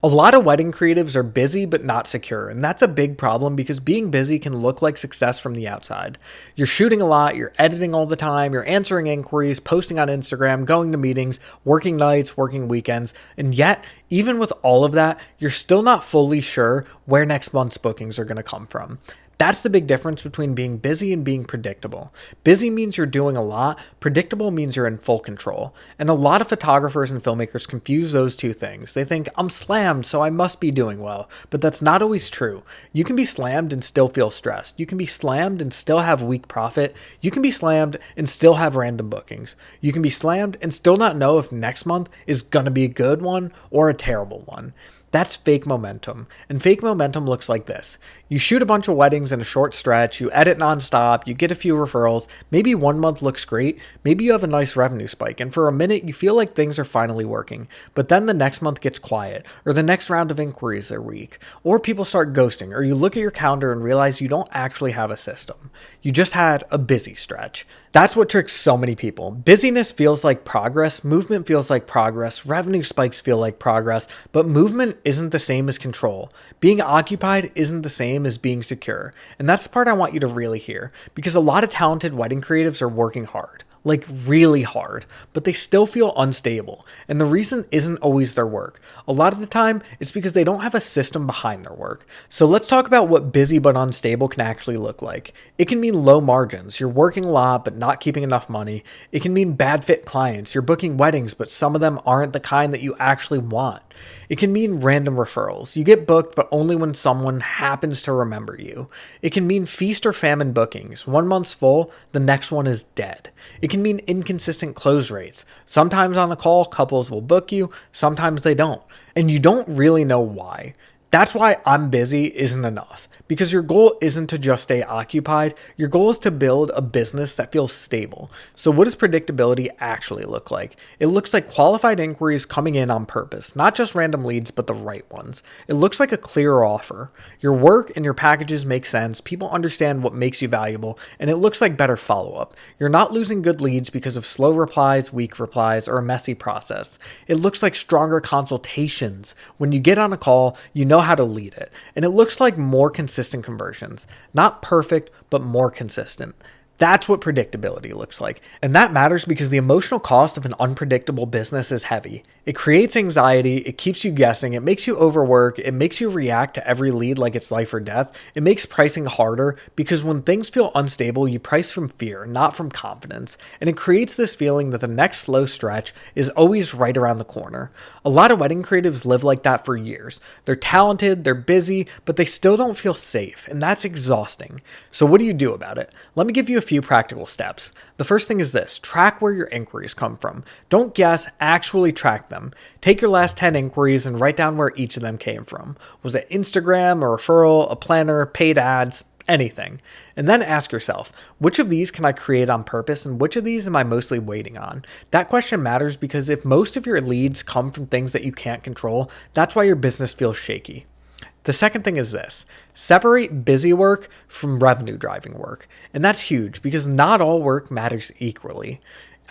A lot of wedding creatives are busy but not secure, and that's a big problem because being busy can look like success from the outside. You're shooting a lot, you're editing all the time, you're answering inquiries, posting on Instagram, going to meetings, working nights, working weekends, and yet, even with all of that, you're still not fully sure where next month's bookings are going to come from. That's the big difference between being busy and being predictable. Busy means you're doing a lot, predictable means you're in full control. And a lot of photographers and filmmakers confuse those two things. They think, I'm slammed, so I must be doing well. But that's not always true. You can be slammed and still feel stressed. You can be slammed and still have weak profit. You can be slammed and still have random bookings. You can be slammed and still not know if next month is going to be a good one or a terrible one. That's fake momentum. And fake momentum looks like this. You shoot a bunch of weddings in a short stretch, you edit nonstop, you get a few referrals, maybe 1 month looks great, maybe you have a nice revenue spike, and for a minute you feel like things are finally working. But then the next month gets quiet, or the next round of inquiries are weak, or people start ghosting, or you look at your calendar and realize you don't actually have a system. You just had a busy stretch. That's what tricks so many people. Busyness feels like progress, movement feels like progress, revenue spikes feel like progress, but movement isn't the same as control. Being occupied isn't the same as being secure. And that's the part I want you to really hear, because a lot of talented wedding creatives are working hard. Like really hard, but they still feel unstable. And the reason isn't always their work. A lot of the time, it's because they don't have a system behind their work. So let's talk about what busy but unstable can actually look like. It can mean low margins. You're working a lot but not keeping enough money. It can mean bad fit clients. You're booking weddings, but some of them aren't the kind that you actually want. It can mean random referrals. You get booked, but only when someone happens to remember you. It can mean feast or famine bookings. 1 month's full, the next one is dead. It can mean inconsistent close rates. Sometimes on a call, couples will book you, sometimes they don't. And you don't really know why. That's why I'm busy isn't enough, because your goal isn't to just stay occupied. Your goal is to build a business that feels stable. So what does predictability actually look like? It looks like qualified inquiries coming in on purpose, not just random leads, but the right ones. It looks like a clear offer. Your work and your packages make sense. People understand what makes you valuable, and it looks like better follow-up. You're not losing good leads because of slow replies, weak replies, or a messy process. It looks like stronger consultations. When you get on a call, you know how to lead it. And it looks like more consistent conversions. Not perfect, but more consistent. That's what predictability looks like. And that matters because the emotional cost of an unpredictable business is heavy. It creates anxiety, it keeps you guessing, it makes you overwork, it makes you react to every lead like it's life or death. It makes pricing harder because when things feel unstable, you price from fear, not from confidence. And it creates this feeling that the next slow stretch is always right around the corner. A lot of wedding creatives live like that for years. They're talented, they're busy, but they still don't feel safe, and that's exhausting. So what do you do about it? Let me give you a few practical steps. The first thing is this: track where your inquiries come from. Don't guess, actually track them. Take your last 10 inquiries and write down where each of them came from. Was it Instagram, a referral, a planner, paid ads, anything? And then ask yourself, which of these can I create on purpose and which of these am I mostly waiting on? That question matters because if most of your leads come from things that you can't control, that's why your business feels shaky. The second thing is this: separate busy work from revenue driving work. And that's huge because not all work matters equally.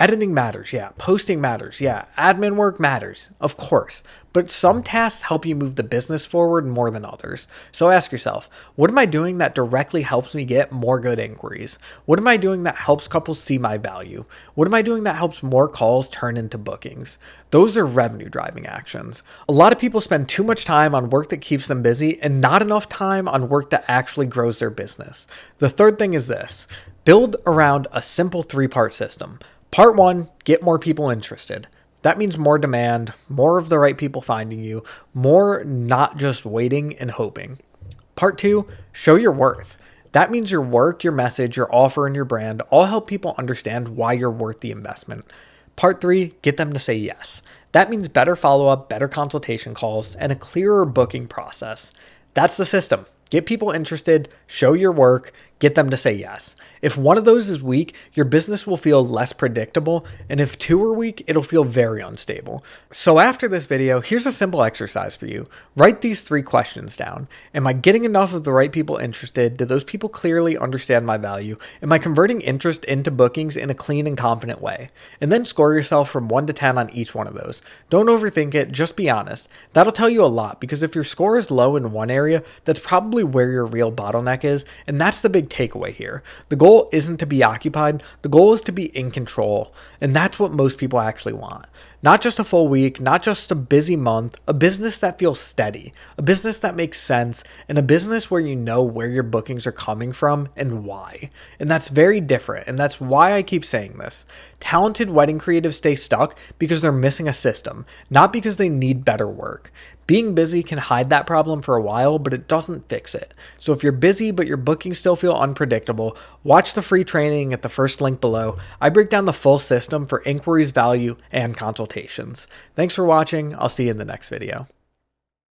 Editing matters, yeah. Posting matters, yeah. Admin work matters, of course. But some tasks help you move the business forward more than others. So ask yourself, what am I doing that directly helps me get more good inquiries? What am I doing that helps couples see my value? What am I doing that helps more calls turn into bookings? Those are revenue driving actions. A lot of people spend too much time on work that keeps them busy and not enough time on work that actually grows their business. The third thing is this: build around a simple 3-part system. Part 1, get more people interested. That means more demand, more of the right people finding you, more not just waiting and hoping. Part 2, show your worth. That means your work, your message, your offer, and your brand all help people understand why you're worth the investment. Part 3, get them to say yes. That means better follow-up, better consultation calls, and a clearer booking process. That's the system. Get people interested, show your work, get them to say yes. If one of those is weak, your business will feel less predictable, and if two are weak, it'll feel very unstable. So after this video, here's a simple exercise for you. Write these 3 questions down. Am I getting enough of the right people interested? Do those people clearly understand my value? Am I converting interest into bookings in a clean and confident way? And then score yourself from 1 to 10 on each one of those. Don't overthink it, just be honest. That'll tell you a lot, because if your score is low in one area, that's probably where your real bottleneck is, and that's the big takeaway here. The goal isn't to be occupied, the goal is to be in control, and that's what most people actually want. Not just a full week, not just a busy month, a business that feels steady, a business that makes sense, and a business where you know where your bookings are coming from and why. And that's very different, and that's why I keep saying this. Talented wedding creatives stay stuck because they're missing a system, not because they need better work. Being busy can hide that problem for a while, but it doesn't fix it. So if you're busy but your bookings still feel unpredictable, watch the free training at the first link below. I break down the full system for inquiries, value, and consultations. Thanks for watching. I'll see you in the next video.